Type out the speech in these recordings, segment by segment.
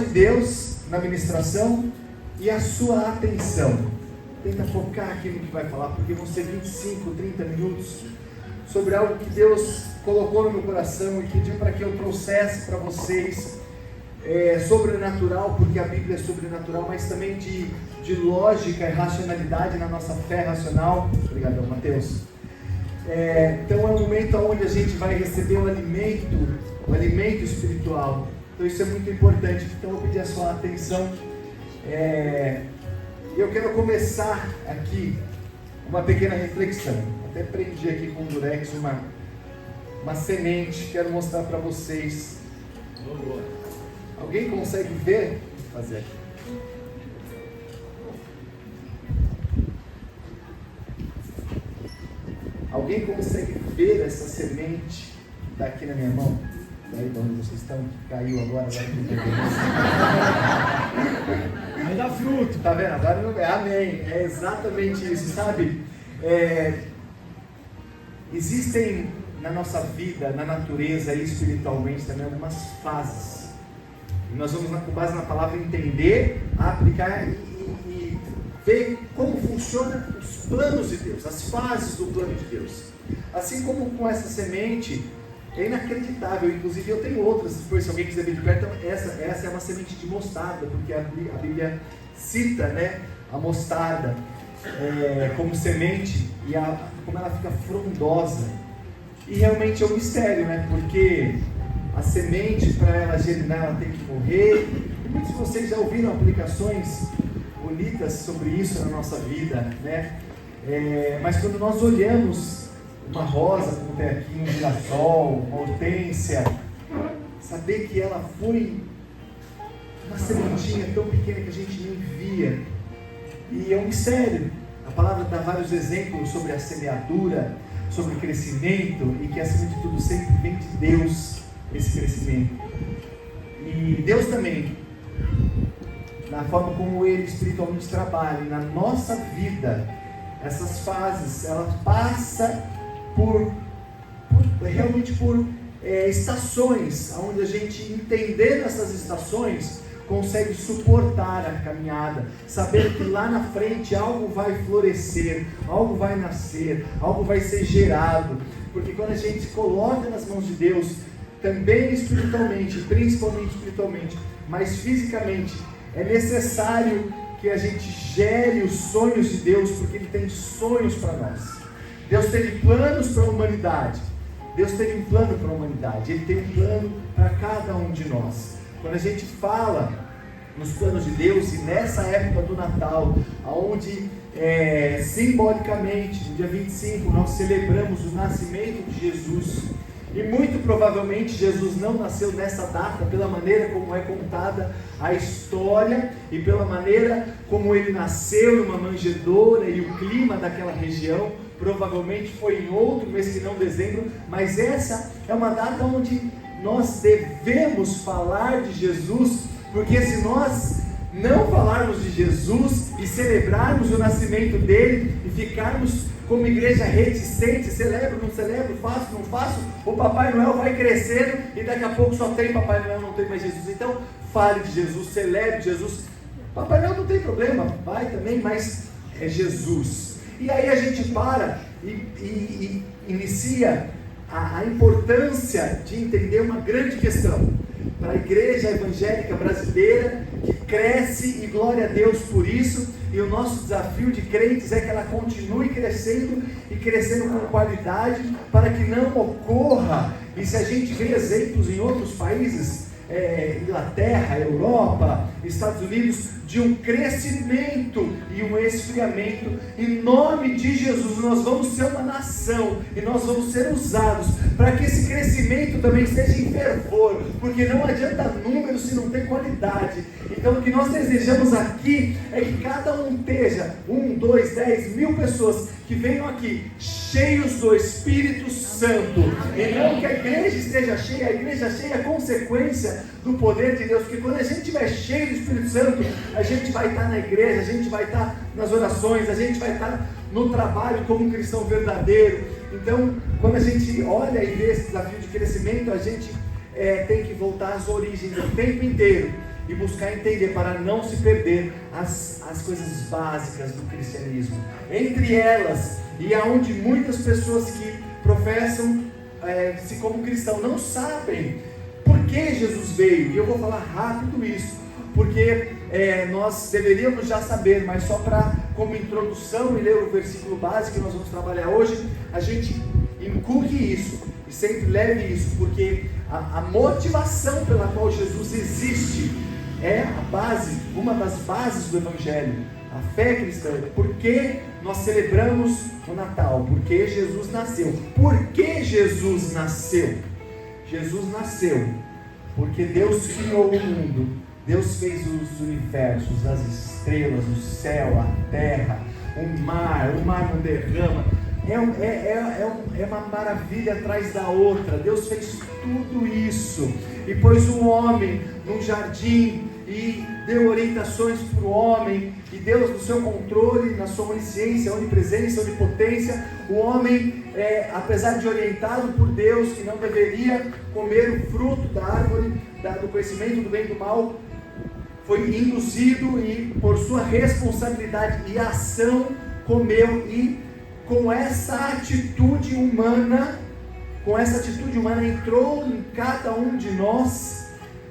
de Deus na ministração e a sua atenção. Tenta focar aqui no que vai falar, porque vão ser 25, 30 minutos sobre algo que Deus colocou no meu coração e pediu para que eu trouxesse para vocês. Sobrenatural, porque a Bíblia é sobrenatural, mas também de lógica e racionalidade na nossa fé racional. Obrigado, Mateus. Então é um momento onde a gente vai receber o alimento espiritual. Então isso é muito importante. Então eu vou pedir a sua atenção. Eu quero começar aqui uma pequena reflexão. Até prendi aqui com o durex uma semente. Quero mostrar para vocês. Alguém consegue ver? Vou fazer aqui. Alguém consegue ver essa semente que está aqui na minha mão? Daí de onde vocês estão, que caiu agora que vai dar fruto. Tá vendo? Agora não é. Amém. É exatamente isso, sabe? Existem na nossa vida, na natureza e espiritualmente também algumas fases. E nós vamos, com base na palavra, entender, aplicar e ver como funcionam os planos de Deus, as fases do plano de Deus. Assim como com essa semente, é inacreditável. Inclusive eu tenho outras, se alguém quiser ver de perto, essa é uma semente de mostarda, porque a Bíblia cita, né, a mostarda como semente e como ela fica frondosa. E realmente é um mistério, né? Porque a semente, para ela germinar, ela tem que morrer. E muitos de vocês já ouviram aplicações bonitas sobre isso na nossa vida, né? Mas quando nós olhamos uma rosa, como tem aqui, um girassol, uma hortênsia, saber que ela foi uma sementinha tão pequena que a gente nem via. E é um mistério. A palavra dá vários exemplos sobre a semeadura, sobre o crescimento, e que acima de tudo sempre vem de Deus esse crescimento. E Deus também, na forma como Ele espiritualmente trabalha na nossa vida, essas fases, ela passa realmente por estações, onde a gente, entendendo essas estações, consegue suportar a caminhada, saber que lá na frente algo vai florescer, algo vai nascer, algo vai ser gerado, porque quando a gente coloca nas mãos de Deus, também espiritualmente, principalmente espiritualmente, mas fisicamente, é necessário que a gente gere os sonhos de Deus, porque Ele tem sonhos para nós. Deus teve planos para a humanidade. Deus teve um plano para a humanidade. Ele tem um plano para cada um de nós. Quando a gente fala nos planos de Deus, e nessa época do Natal, onde simbolicamente, no dia 25, nós celebramos o nascimento de Jesus, e muito provavelmente Jesus não nasceu nessa data, pela maneira como é contada a história, e pela maneira como ele nasceu numa manjedoura, e o clima daquela região, provavelmente foi em outro mês que não dezembro, mas essa é uma data onde nós devemos falar de Jesus, porque se nós não falarmos de Jesus e celebrarmos o nascimento dele e ficarmos como igreja reticente, celebro, não celebro, faço, não faço, o Papai Noel vai crescendo e daqui a pouco só tem Papai Noel, não tem mais Jesus. Então fale de Jesus, celebre Jesus. Papai Noel não tem problema, vai também, mas é Jesus. E aí a gente para e inicia a importância de entender uma grande questão para a igreja evangélica brasileira, que cresce, e glória a Deus por isso. E o nosso desafio de crentes é que ela continue crescendo, e crescendo com qualidade, para que não ocorra, e se a gente vê exemplos em outros países, Inglaterra, Europa, Estados Unidos, de um crescimento e um esfriamento. Em nome de Jesus, nós vamos ser uma nação, e nós vamos ser usados para que esse crescimento também esteja em fervor, porque não adianta número se não tem qualidade. Então o que nós desejamos aqui é que cada um esteja, 1, 2, 10, 1000 pessoas que venham aqui cheios do Espírito Santo, e não que a igreja esteja cheia. A igreja cheia é consequência do poder de Deus, porque quando a gente estiver cheio do Espírito Santo, a gente vai estar na igreja, a gente vai estar nas orações, a gente vai estar no trabalho como um cristão verdadeiro. Então, quando a gente olha e vê esse desafio de crescimento, a gente tem que voltar às origens o tempo inteiro. e buscar entender, para não se perder as coisas básicas do cristianismo. Entre elas, e aonde muitas pessoas que professam se como cristão não sabem por que Jesus veio. E eu vou falar rápido isso, porque nós deveríamos já saber, mas só para como introdução e ler o versículo básico que nós vamos trabalhar hoje, a gente inculque isso e sempre leve isso, porque a motivação pela qual Jesus existe é a base, uma das bases do Evangelho, a fé cristã. Por que nós celebramos o Natal? Porque Jesus nasceu. Por que Jesus nasceu? Jesus nasceu porque Deus criou o mundo, Deus fez os universos, as estrelas, o céu, a terra, o mar não derrama. É uma maravilha atrás da outra. Deus fez tudo isso e pôs o homem num jardim e deu orientações para o homem, e Deus, no seu controle, na sua onisciência, onipresença, onipotência, o homem, apesar de orientado por Deus que não deveria comer o fruto da árvore do conhecimento do bem e do mal, foi induzido e por sua responsabilidade e ação comeu, e com essa atitude humana entrou em cada um de nós.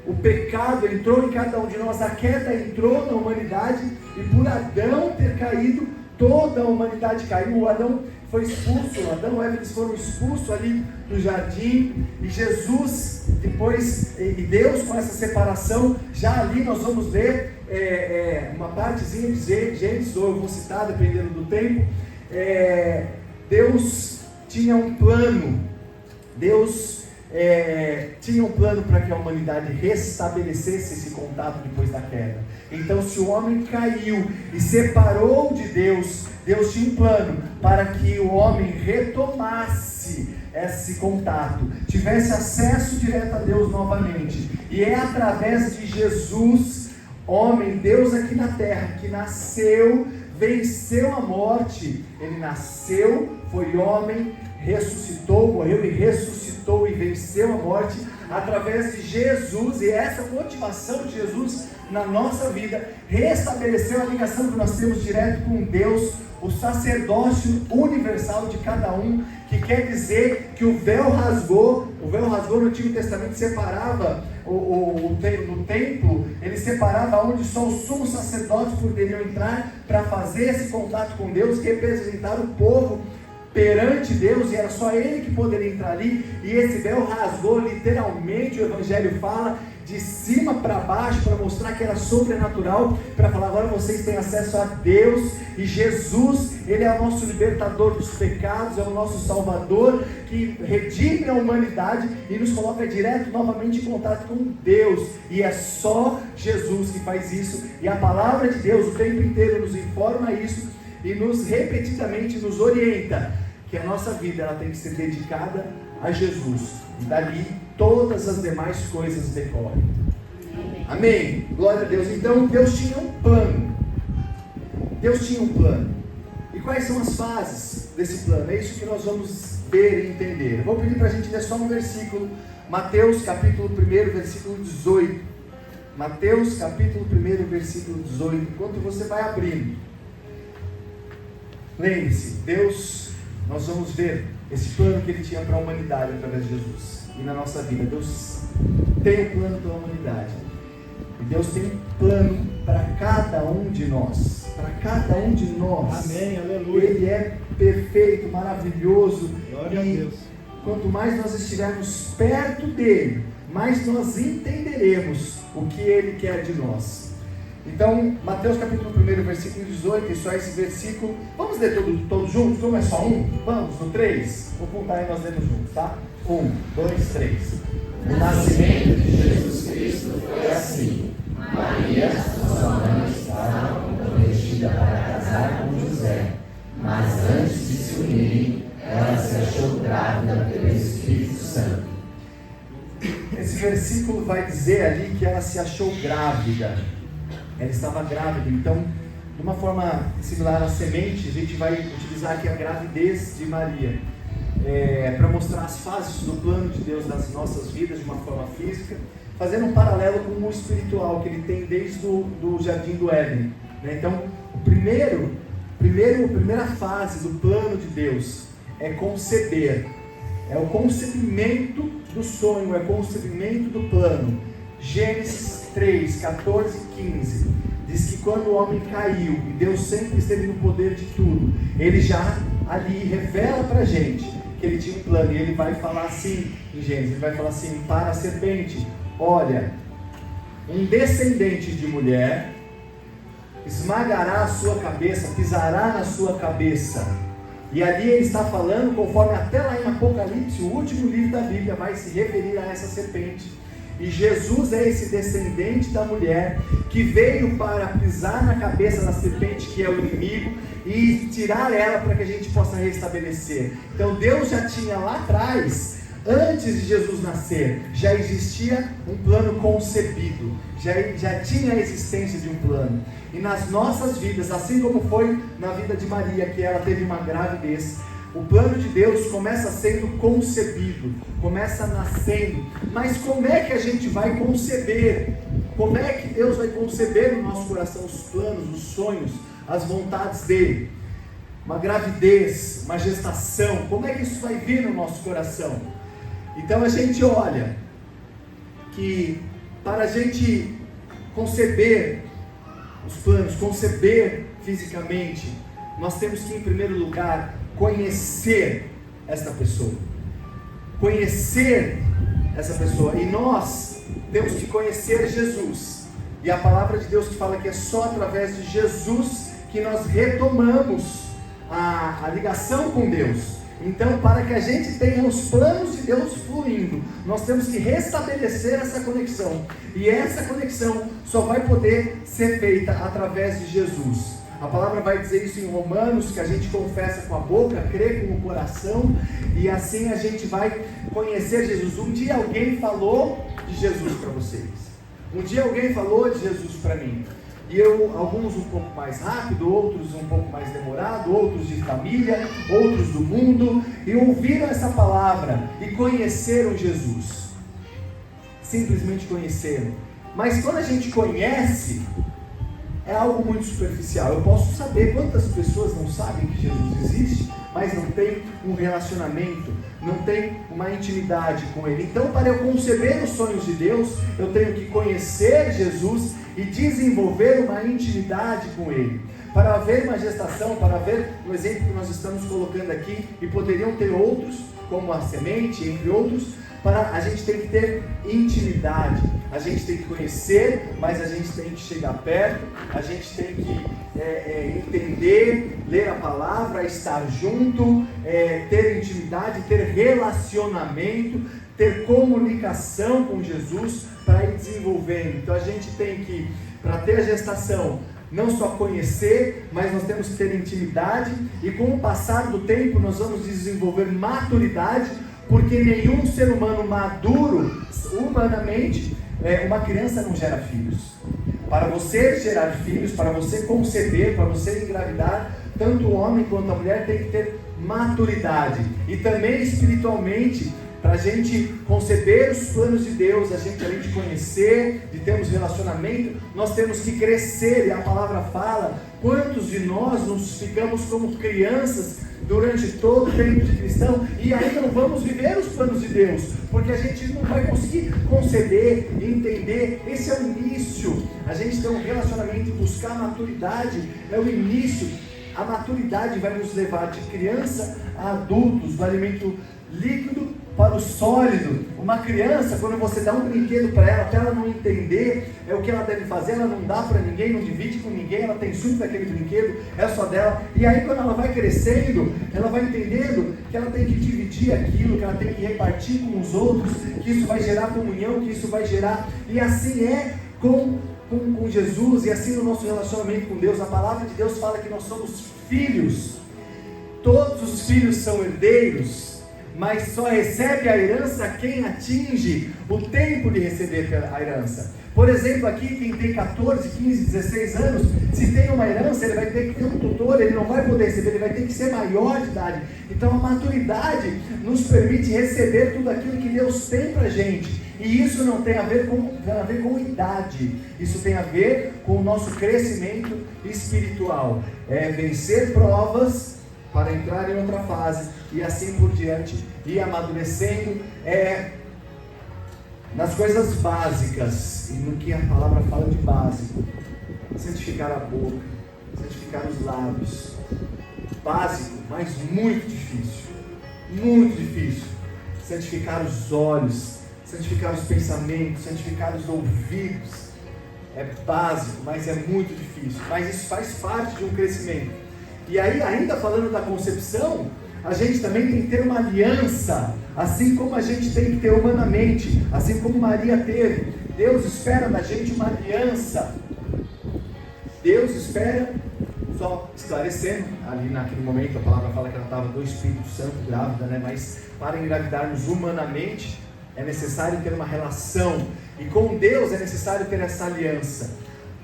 O pecado entrou em cada um de nós, a queda entrou na humanidade, e por Adão ter caído, toda a humanidade caiu. O Adão foi expulso, Adão e Eva, eles foram expulsos ali do jardim, e Jesus, depois, e Deus com essa separação, já ali nós vamos ver uma partezinha de Gênesis, ou eu vou citar, dependendo do tempo. Deus tinha um plano, tinha um plano para que a humanidade restabelecesse esse contato depois da queda. Então, se o homem caiu e separou de Deus, Deus tinha um plano para que o homem retomasse esse contato, tivesse acesso direto a Deus novamente. E é através de Jesus, homem, Deus aqui na terra, que nasceu, venceu a morte. Ele nasceu, foi homem, ressuscitou, morreu e ressuscitou e venceu a morte através de Jesus. E essa motivação de Jesus na nossa vida restabeleceu a ligação que nós temos direto com Deus, o sacerdócio universal de cada um, que quer dizer que o véu rasgou no Antigo Testamento, separava no templo, ele separava onde só os sumos sacerdotes poderiam entrar para fazer esse contato com Deus, representar o povo perante Deus, e era só ele que poderia entrar ali, e esse véu rasgou literalmente. O Evangelho fala de cima para baixo, para mostrar que era sobrenatural, para falar: agora vocês têm acesso a Deus, e Jesus, ele é o nosso libertador dos pecados, é o nosso salvador, que redime a humanidade e nos coloca direto novamente em contato com Deus, e é só Jesus que faz isso, e a palavra de Deus o tempo inteiro nos informa isso, e nos repetidamente nos orienta que a nossa vida ela tem que ser dedicada a Jesus, e dali todas as demais coisas decorrem. Amém? Glória a Deus. Então Deus tinha um plano. E quais são as fases desse plano? É isso que nós vamos ver e entender. Eu vou pedir para a gente ler só um versículo, Mateus capítulo 1, versículo 18. Mateus capítulo 1, versículo 18. Enquanto você vai abrindo, lembre-se, Deus, nós vamos ver esse plano que Ele tinha para a humanidade através de Jesus. E na nossa vida, Deus tem um plano para a humanidade. E Deus tem um plano para cada um de nós. Para cada um de nós. Amém, aleluia. Ele é perfeito, maravilhoso. Glória a Deus. Quanto mais nós estivermos perto dEle, mais nós entenderemos o que Ele quer de nós. Então, Mateus capítulo 1, versículo 18, e só esse versículo. Vamos ler todos juntos? Como é só um? Vamos, no 3. Vou contar e nós lemos juntos, tá? 1, 2, 3. O nascimento de Jesus Cristo foi assim. Maria, sua mãe, estava comprometida para casar com José, mas antes de se unirem, ela se achou grávida pelo Espírito Santo. Esse versículo vai dizer ali que ela se achou grávida. Ela estava grávida. Então, de uma forma similar à semente, a gente vai utilizar aqui a gravidez de Maria, para mostrar as fases do plano de Deus nas nossas vidas de uma forma física. fazendo um paralelo com o espiritual que ele tem desde do Jardim do Éden, né? Então, a primeira fase do plano de Deus é conceber, é o concebimento do sonho, é o concebimento do plano. Gênesis 3, 14 e 15 diz que quando o homem caiu, e Deus sempre esteve no poder de tudo, ele já ali revela para a gente que ele tinha um plano, e ele vai falar assim em Gênesis, ele vai falar assim para a serpente: olha, um descendente de mulher esmagará a sua cabeça, pisará na sua cabeça. E ali ele está falando, conforme até lá em Apocalipse, o último livro da Bíblia vai se referir a essa serpente. E Jesus é esse descendente da mulher que veio para pisar na cabeça da serpente, que é o inimigo, e tirar ela para que a gente possa restabelecer. Então Deus já tinha lá atrás, antes de Jesus nascer, já existia um plano concebido, já tinha a existência de um plano. E nas nossas vidas, assim como foi na vida de Maria, que ela teve uma gravidez, o plano de Deus começa sendo concebido, começa nascendo. Mas como é que a gente vai conceber? Como é que Deus vai conceber no nosso coração os planos, os sonhos, as vontades dele? Uma gravidez, uma gestação, como é que isso vai vir no nosso coração? Então a gente olha que para a gente conceber os planos, conceber fisicamente, nós temos que, em primeiro lugar, conhecer esta pessoa. Conhecer essa pessoa. E nós temos que conhecer Jesus. E a palavra de Deus que fala que é só através de Jesus que nós retomamos a ligação com Deus. Então, para que a gente tenha os planos de Deus fluindo, nós temos que restabelecer essa conexão. E essa conexão só vai poder ser feita através de Jesus. A palavra vai dizer isso em Romanos, que a gente confessa com a boca, crê com o coração, e assim a gente vai conhecer Jesus. Um dia alguém falou de Jesus para vocês. Um dia alguém falou de Jesus para mim. E alguns um pouco mais rápido, outros um pouco mais demorado, outros de família, outros do mundo, e ouviram essa palavra e conheceram Jesus. Simplesmente conheceram. Mas quando a gente conhece, é algo muito superficial. Eu posso saber quantas pessoas não sabem que Jesus existe, mas não tem um relacionamento, não tem uma intimidade com Ele. Então, para eu conceber os sonhos de Deus, eu tenho que conhecer Jesus e desenvolver uma intimidade com Ele. Para haver uma gestação, para haver o exemplo que nós estamos colocando aqui, e poderiam ter outros, como a semente, entre outros, a gente tem que ter intimidade, a gente tem que conhecer, mas a gente tem que chegar perto, a gente tem que entender, ler a palavra, estar junto, ter intimidade, ter relacionamento, ter comunicação com Jesus para ir desenvolvendo. Então a gente tem que, para ter a gestação, não só conhecer, mas nós temos que ter intimidade, e com o passar do tempo nós vamos desenvolver maturidade, porque nenhum ser humano maduro, humanamente, uma criança não gera filhos. Para você gerar filhos, para você conceber, para você engravidar, tanto o homem quanto a mulher tem que ter maturidade. E também espiritualmente, para a gente conceber os planos de Deus, além de conhecer, de termos relacionamento, nós temos que crescer. E a palavra fala, quantos de nós nos ficamos como crianças durante todo o tempo de cristão e ainda não vamos viver os planos de Deus, porque a gente não vai conseguir conceber, entender. Esse é o início. A gente tem um relacionamento e buscar maturidade é o início. A maturidade vai nos levar de criança a adultos, do alimento líquido para o sólido. Uma criança, quando você dá um brinquedo para ela, até ela não entender o que ela deve fazer, ela não dá para ninguém, não divide com ninguém, ela tem ciúme daquele brinquedo, é só dela. E aí quando ela vai crescendo, ela vai entendendo que ela tem que dividir aquilo, que ela tem que repartir com os outros, que isso vai gerar comunhão, que isso vai gerar, e assim é com Jesus, e assim no nosso relacionamento com Deus. A palavra de Deus fala que nós somos filhos. Todos os filhos são herdeiros, mas só recebe a herança quem atinge o tempo de receber a herança. Por exemplo, aqui quem tem 14, 15, 16 anos, se tem uma herança, ele vai ter que ter um tutor, ele não vai poder receber, ele vai ter que ser maior de idade. Então a maturidade nos permite receber tudo aquilo que Deus tem pra gente. E isso não tem a ver com idade, isso tem a ver com o nosso crescimento espiritual. É vencer provas para entrar em outra fase, e assim por diante, ir amadurecendo, nas coisas básicas, e no que a palavra fala de básico: santificar a boca, santificar os lábios. Básico, mas muito difícil. Santificar os olhos, santificar os pensamentos, santificar os ouvidos. É básico, mas é muito difícil. Mas isso faz parte de um crescimento. E aí, ainda falando da concepção, a gente também tem que ter uma aliança, assim como a gente tem que ter humanamente, assim como Maria teve. Deus espera da gente uma aliança. Deus espera, só esclarecendo, ali naquele momento a palavra fala que ela estava do Espírito Santo grávida, né? Mas para engravidarmos humanamente, é necessário ter uma relação, e com Deus é necessário ter essa aliança.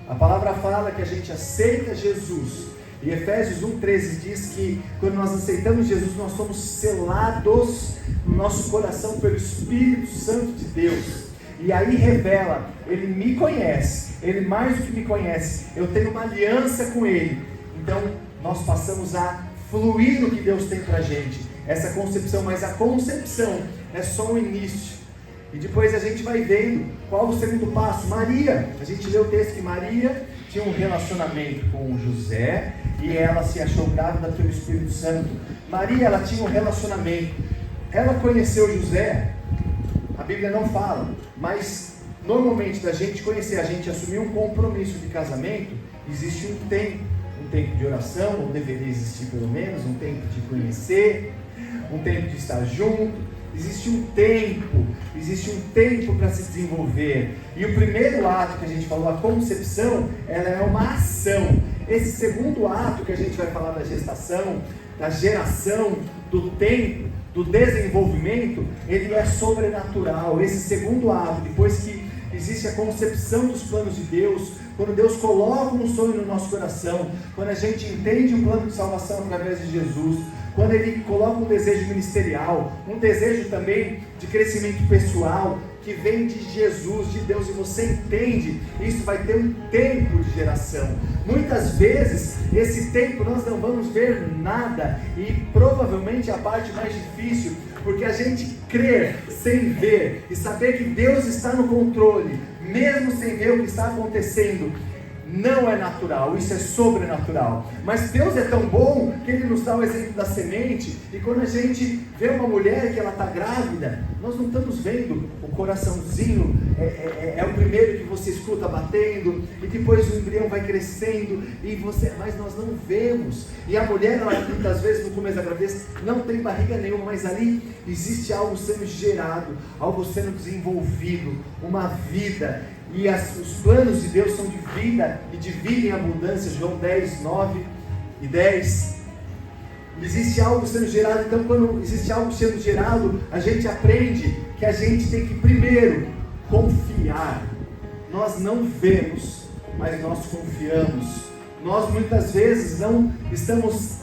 A palavra fala que a gente aceita Jesus, e Efésios 1,13 diz que quando nós aceitamos Jesus, nós somos selados no nosso coração pelo Espírito Santo de Deus. E aí revela, Ele me conhece, Ele mais do que me conhece, eu tenho uma aliança com Ele. Então nós passamos a fluir no que Deus tem pra gente, essa concepção. Mas a concepção é só o início, e depois a gente vai vendo qual o segundo passo. Maria, a gente lê o texto que Maria tinha um relacionamento com José, e ela se achou grávida pelo Espírito Santo. Maria, ela tinha um relacionamento, ela conheceu José. A Bíblia não fala, mas normalmente da gente conhecer, a gente assumir um compromisso de casamento, existe um tempo de oração, ou deveria existir pelo menos, um tempo de conhecer, um tempo de estar junto, existe um tempo para se desenvolver. E o primeiro ato que a gente falou, a concepção, ela é uma ação. Esse segundo ato que a gente vai falar da gestação, da geração, do tempo, do desenvolvimento, ele é sobrenatural. Esse segundo ato, depois que existe a concepção dos planos de Deus, quando Deus coloca um sonho no nosso coração, quando a gente entende o plano de salvação através de Jesus, quando Ele coloca um desejo ministerial, um desejo também de crescimento pessoal, que vem de Jesus, de Deus, e você entende, isso vai ter um tempo de geração. Muitas vezes, esse tempo nós não vamos ver nada, e provavelmente a parte mais difícil, porque a gente crer sem ver, e saber que Deus está no controle, mesmo sem ver o que está acontecendo, não é natural, isso é sobrenatural. Mas Deus é tão bom que Ele nos dá o exemplo da semente, e quando a gente vê uma mulher que ela está grávida, nós não estamos vendo o coraçãozinho, é o primeiro que você escuta batendo, e depois o embrião vai crescendo, mas nós não vemos. E a mulher, ela, muitas vezes no começo da gravidez, não tem barriga nenhuma, mas ali existe algo sendo gerado, algo sendo desenvolvido, uma vida. E os planos de Deus são de vida, e de vida em abundância. João 10, 9 e 10. Existe algo sendo gerado. Então quando existe algo sendo gerado, a gente aprende que a gente tem que primeiro confiar. Nós não vemos, mas nós confiamos. Nós muitas vezes não estamos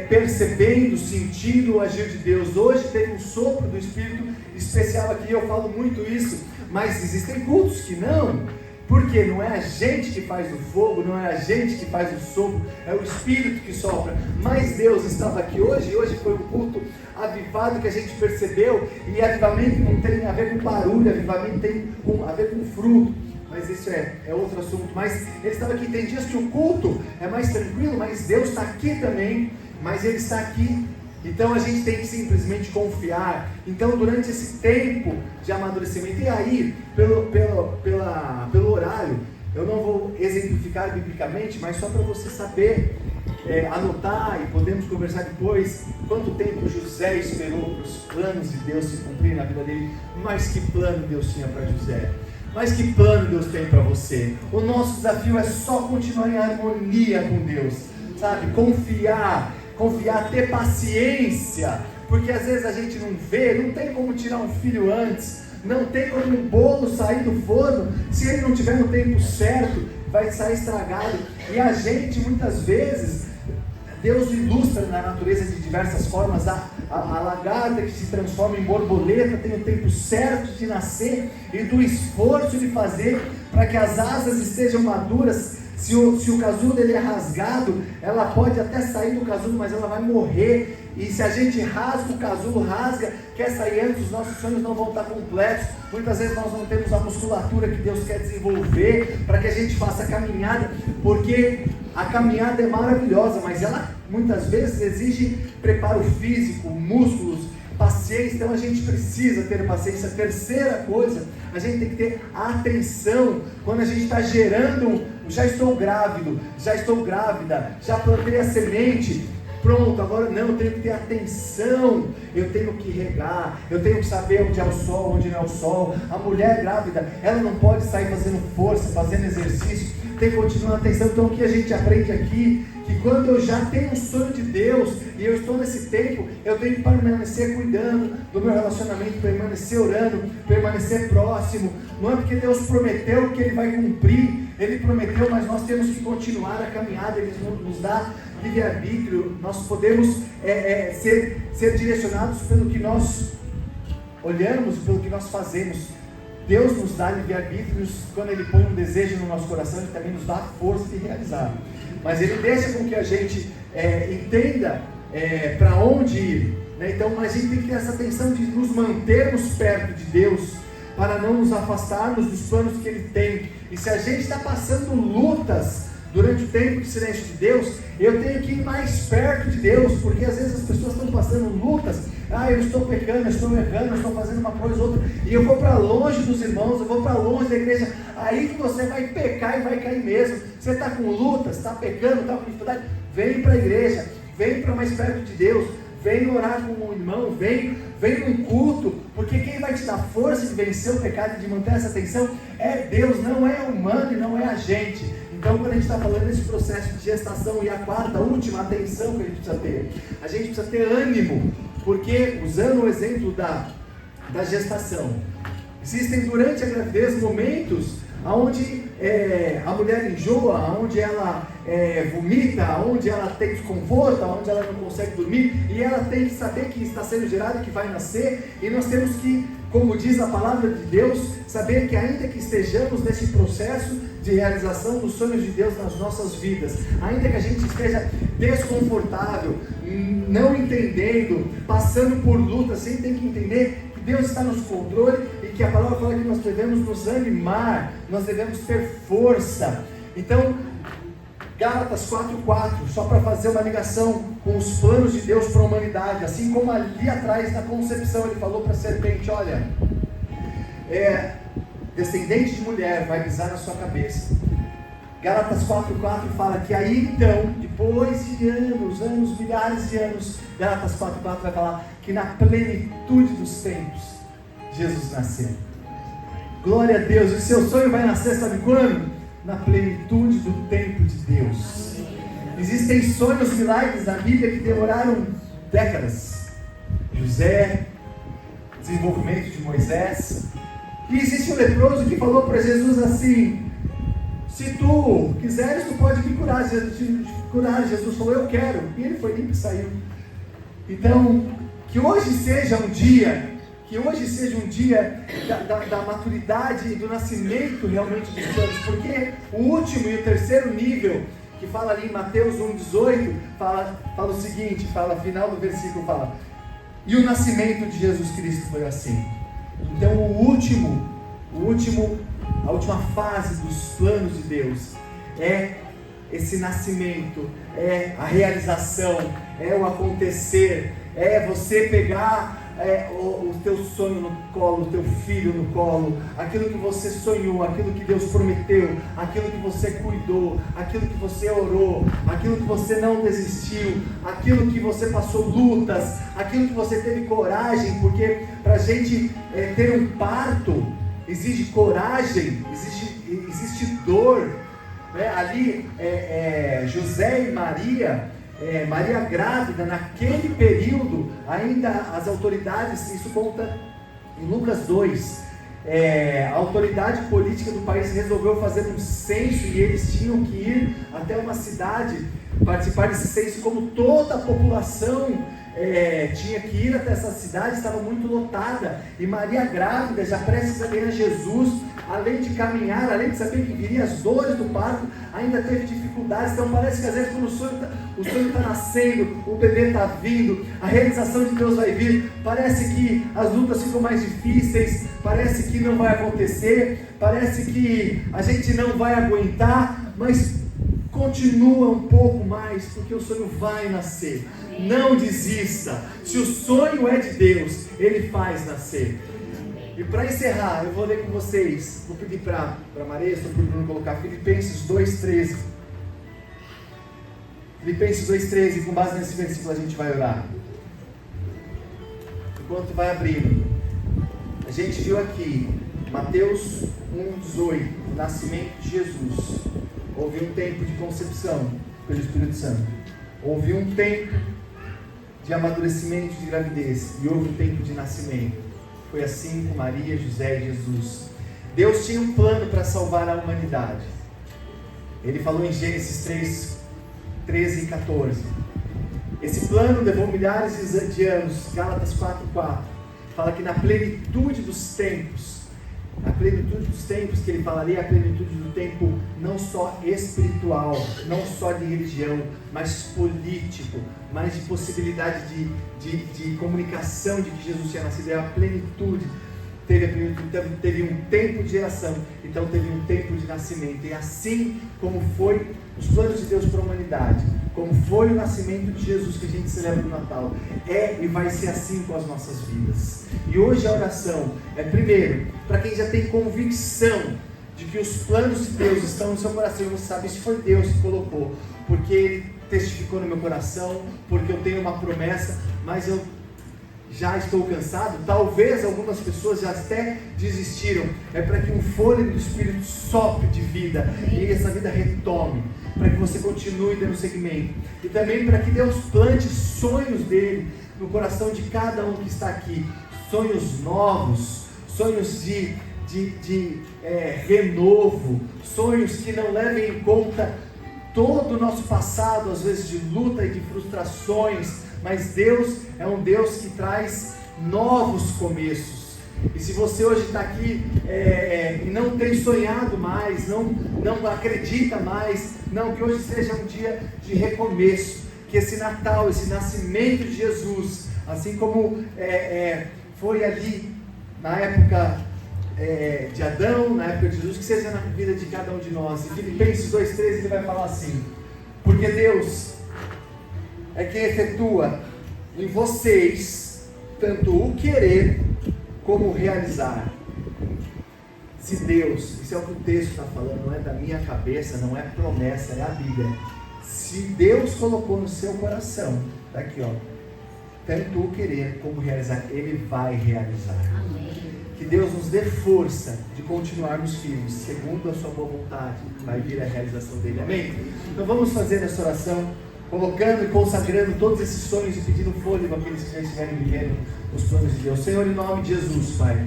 percebendo, sentindo o agir de Deus. Hoje teve um sopro do Espírito especial aqui, eu falo muito isso. Mas existem cultos que não, porque não é a gente que faz o fogo, não é a gente que faz o sopro, é o Espírito que sopra. Mas Deus estava aqui hoje, e hoje foi um culto avivado que a gente percebeu, e avivamento não tem a ver com barulho, avivamento tem a ver com fruto, mas isso é outro assunto. Mas ele estava aqui. Tem dias que o culto é mais tranquilo, mas Deus está aqui também, mas Ele está aqui. Então a gente tem que simplesmente confiar. Então durante esse tempo de amadurecimento, e aí pelo horário, eu não vou exemplificar biblicamente, mas só para você saber, anotar, e podemos conversar depois, quanto tempo José esperou para os planos de Deus se cumprirem na vida dele. Mas que plano Deus tinha para José, mas que plano Deus tem para você. O nosso desafio é só continuar em harmonia com Deus, sabe? Confiar, ter paciência, porque às vezes a gente não vê, não tem como tirar um filho antes, não tem como um bolo sair do forno, se ele não tiver no tempo certo, vai sair estragado. E a gente muitas vezes, Deus ilustra na natureza de diversas formas a a lagarta que se transforma em borboleta tem o tempo certo de nascer e do esforço de fazer para que as asas estejam maduras. Se o casulo dele é rasgado, ela pode até sair do casulo, mas ela vai morrer. E se a gente rasga o casulo, quer sair antes, os nossos sonhos não vão estar completos. Muitas vezes nós não temos a musculatura que Deus quer desenvolver para que a gente faça a caminhada, porque a caminhada é maravilhosa, mas ela muitas vezes exige preparo físico, músculos, paciência. Então a gente precisa ter paciência. A terceira coisa, a gente tem que ter atenção. Quando a gente está gerando, já estou grávido, já estou grávida, já plantei a semente, pronto, agora não, eu tenho que ter atenção, eu tenho que regar, eu tenho que saber onde é o sol, onde não é o sol. A mulher grávida, ela não pode sair fazendo força, fazendo exercício, tem que continuar atenção. Então o que a gente aprende aqui, que quando eu já tenho um sonho de Deus, e eu estou nesse tempo, eu tenho que permanecer cuidando do meu relacionamento, permanecer orando, permanecer próximo. Não é porque Deus prometeu que Ele vai cumprir, Ele prometeu, mas nós temos que continuar a caminhada. Ele nos dá livre-arbítrio, nós podemos ser direcionados pelo que nós olhamos, pelo que nós fazemos. Deus nos dá livre-arbítrio quando Ele põe um desejo no nosso coração, Ele também nos dá a força de realizar. Mas Ele deixa com que a gente entenda para onde ir, né? Então a gente tem que ter essa atenção de nos mantermos perto de Deus, para não nos afastarmos dos planos que Ele tem. E se a gente está passando lutas durante o tempo de silêncio de Deus, eu tenho que ir mais perto de Deus, porque às vezes as pessoas estão passando lutas. Eu estou pecando, eu estou errando, eu estou fazendo uma coisa ou outra, e eu vou para longe dos irmãos, eu vou para longe da igreja. Aí que você vai pecar e vai cair mesmo. Você está com lutas, está pecando, está com dificuldade, vem para a igreja, vem para mais perto de Deus, vem orar com um irmão, vem num culto, porque quem vai te dar força de vencer o pecado e de manter essa atenção é Deus, não é humano e não é a gente. Então, quando a gente está falando desse processo de gestação, e a quarta, última atenção que a gente precisa ter, a gente precisa ter ânimo, porque, usando o exemplo da gestação, existem durante a gravidez momentos onde a mulher enjoa, onde ela vomita, onde ela tem desconforto, onde ela não consegue dormir, e ela tem que saber que está sendo gerada, que vai nascer, e nós temos que, como diz a palavra de Deus, saber que ainda que estejamos nesse processo de realização dos sonhos de Deus nas nossas vidas, ainda que a gente esteja desconfortável, não entendendo, passando por lutas, sempre tem que entender que Deus está no controle e que a palavra fala que nós devemos nos animar, nós devemos ter força. Então, Gálatas 4:4, só para fazer uma ligação com os planos de Deus para a humanidade, assim como ali atrás na concepção Ele falou para a serpente: olha, descendente de mulher vai pisar na sua cabeça. Gálatas 4:4 fala que aí então, depois de anos, milhares de anos, Gálatas 4:4 vai falar que na plenitude dos tempos, Jesus nasceu. Glória a Deus. E o seu sonho vai nascer, sabe quando? Na plenitude do tempo de Deus. Existem sonhos, milagres na Bíblia que demoraram décadas. José, desenvolvimento de Moisés. E existe um leproso que falou para Jesus assim: se tu quiseres, tu pode me curar. Jesus falou: eu quero. E ele foi limpo e saiu. Então, que hoje seja um dia da maturidade e do nascimento realmente dos planos, porque o último e o terceiro nível, que fala ali em Mateus 1,18, fala o seguinte, final do versículo fala: e o nascimento de Jesus Cristo foi assim. Então a última fase dos planos de Deus é esse nascimento, é a realização, é o acontecer, é você pegar o teu sonho no colo, o teu filho no colo, aquilo que você sonhou, aquilo que Deus prometeu, aquilo que você cuidou, aquilo que você orou, aquilo que você não desistiu, aquilo que você passou lutas, aquilo que você teve coragem, porque para a gente ter um parto exige coragem, existe dor, né? Ali José e Maria grávida, naquele período, ainda as autoridades, isso conta em Lucas 2, a autoridade política do país resolveu fazer um censo e eles tinham que ir até uma cidade, participar desse censo, como toda a população tinha que ir até essa cidade, estava muito lotada, e Maria grávida, já prestes a ganhar Jesus, além de caminhar, além de saber que viria as dores do parto, ainda teve dificuldades. Então parece que às vezes quando o sonho está nascendo, o bebê está vindo, a realização de Deus vai vir, parece que as lutas ficam mais difíceis, parece que não vai acontecer, parece que a gente não vai aguentar, mas continua um pouco mais, porque o sonho vai nascer. Não desista. Se o sonho é de Deus, Ele faz nascer. E para encerrar, eu vou ler com vocês, vou pedir para Maresta, para o Bruno colocar Filipenses 2,13. Filipenses 2,13, com base nesse versículo a gente vai orar. Enquanto vai abrindo, a gente viu aqui, Mateus 1,18, o nascimento de Jesus. Houve um tempo de concepção pelo Espírito Santo. Houve um tempo de amadurecimento, de gravidez, e houve um tempo de nascimento. Foi assim com Maria, José e Jesus. Deus tinha um plano para salvar a humanidade. Ele falou em Gênesis 3, 13 e 14. Esse plano levou milhares de anos. Gálatas 4:4 fala que na plenitude dos tempos, que ele falaria, a plenitude do tempo não só espiritual, não só de religião, mas político, mas de possibilidade de comunicação de que Jesus tinha nascido. É a plenitude. Teve um tempo de geração, então teve um tempo de nascimento. E assim como foi os planos de Deus para a humanidade, como foi o nascimento de Jesus que a gente celebra no Natal, é e vai ser assim com as nossas vidas. E hoje a oração é, primeiro, para quem já tem convicção de que os planos de Deus estão no seu coração, e você sabe, isso foi Deus que colocou, porque Ele testificou no meu coração, porque eu tenho uma promessa, mas eu já estou cansado. Talvez algumas pessoas já até desistiram. É para que um fôlego do Espírito sopre de vida e essa vida retome, para que você continue dando seguimento, e também para que Deus plante sonhos dele no coração de cada um que está aqui, sonhos novos, sonhos de renovo, sonhos que não levem em conta todo o nosso passado, às vezes de luta e de frustrações, mas Deus é um Deus que traz novos começos. E se você hoje está aqui e não tem sonhado mais, não acredita mais, que hoje seja um dia de recomeço, que esse Natal, esse nascimento de Jesus, assim como foi ali na época de Adão, na época de Jesus, que seja na vida de cada um de nós. Em Filipenses 2,13 ele vai falar assim: porque Deus é quem efetua em vocês tanto o querer como o realizar. Se Deus, isso é o que o texto está falando, não é da minha cabeça, não é promessa, é a Bíblia. Se Deus colocou no seu coração, está aqui, tanto o querer como o realizar, Ele vai realizar. Amém. Que Deus nos dê força de continuarmos firmes, segundo a sua boa vontade, vai vir a realização dele. Amém? Então vamos fazer essa oração, colocando e consagrando todos esses sonhos e pedindo fôlego àqueles que já estiverem vivendo os planos de Deus. Senhor, em nome de Jesus, Pai,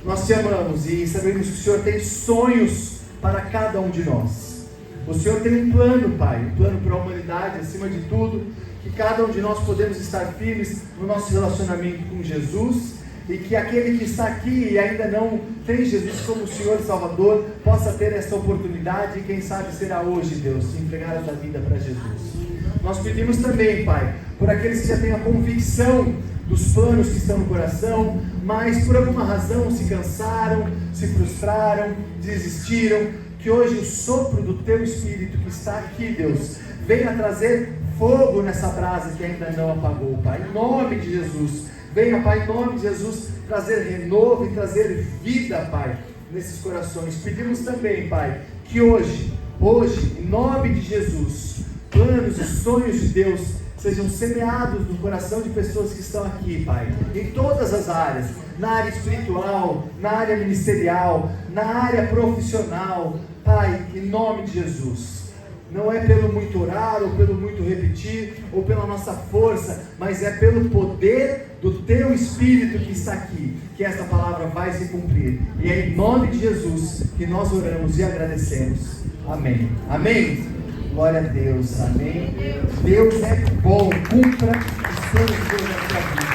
nós te amamos e sabemos que o Senhor tem sonhos para cada um de nós. O Senhor tem um plano, Pai, um plano para a humanidade, acima de tudo, que cada um de nós podemos estar firmes no nosso relacionamento com Jesus, e que aquele que está aqui e ainda não tem Jesus como Senhor e Salvador, possa ter essa oportunidade, e quem sabe será hoje, Deus, de entregar a sua vida para Jesus. Nós pedimos também, Pai, por aqueles que já têm a convicção dos planos que estão no coração, mas por alguma razão se cansaram, se frustraram, desistiram, que hoje o sopro do Teu Espírito que está aqui, Deus, venha trazer fogo nessa brasa que ainda não apagou, Pai, em nome de Jesus. Venha, Pai, em nome de Jesus, trazer renovo e trazer vida, Pai, nesses corações. Pedimos também, Pai, que hoje, em nome de Jesus, planos e sonhos de Deus sejam semeados no coração de pessoas que estão aqui, Pai, em todas as áreas, na área espiritual, na área ministerial, na área profissional, Pai, em nome de Jesus. Não é pelo muito orar, ou pelo muito repetir, ou pela nossa força, mas é pelo poder do Teu Espírito que está aqui, que esta palavra vai se cumprir. E é em nome de Jesus que nós oramos e agradecemos. Amém. Amém. Glória a Deus, amém? Deus é bom, cumpra os seus desejos na sua vida.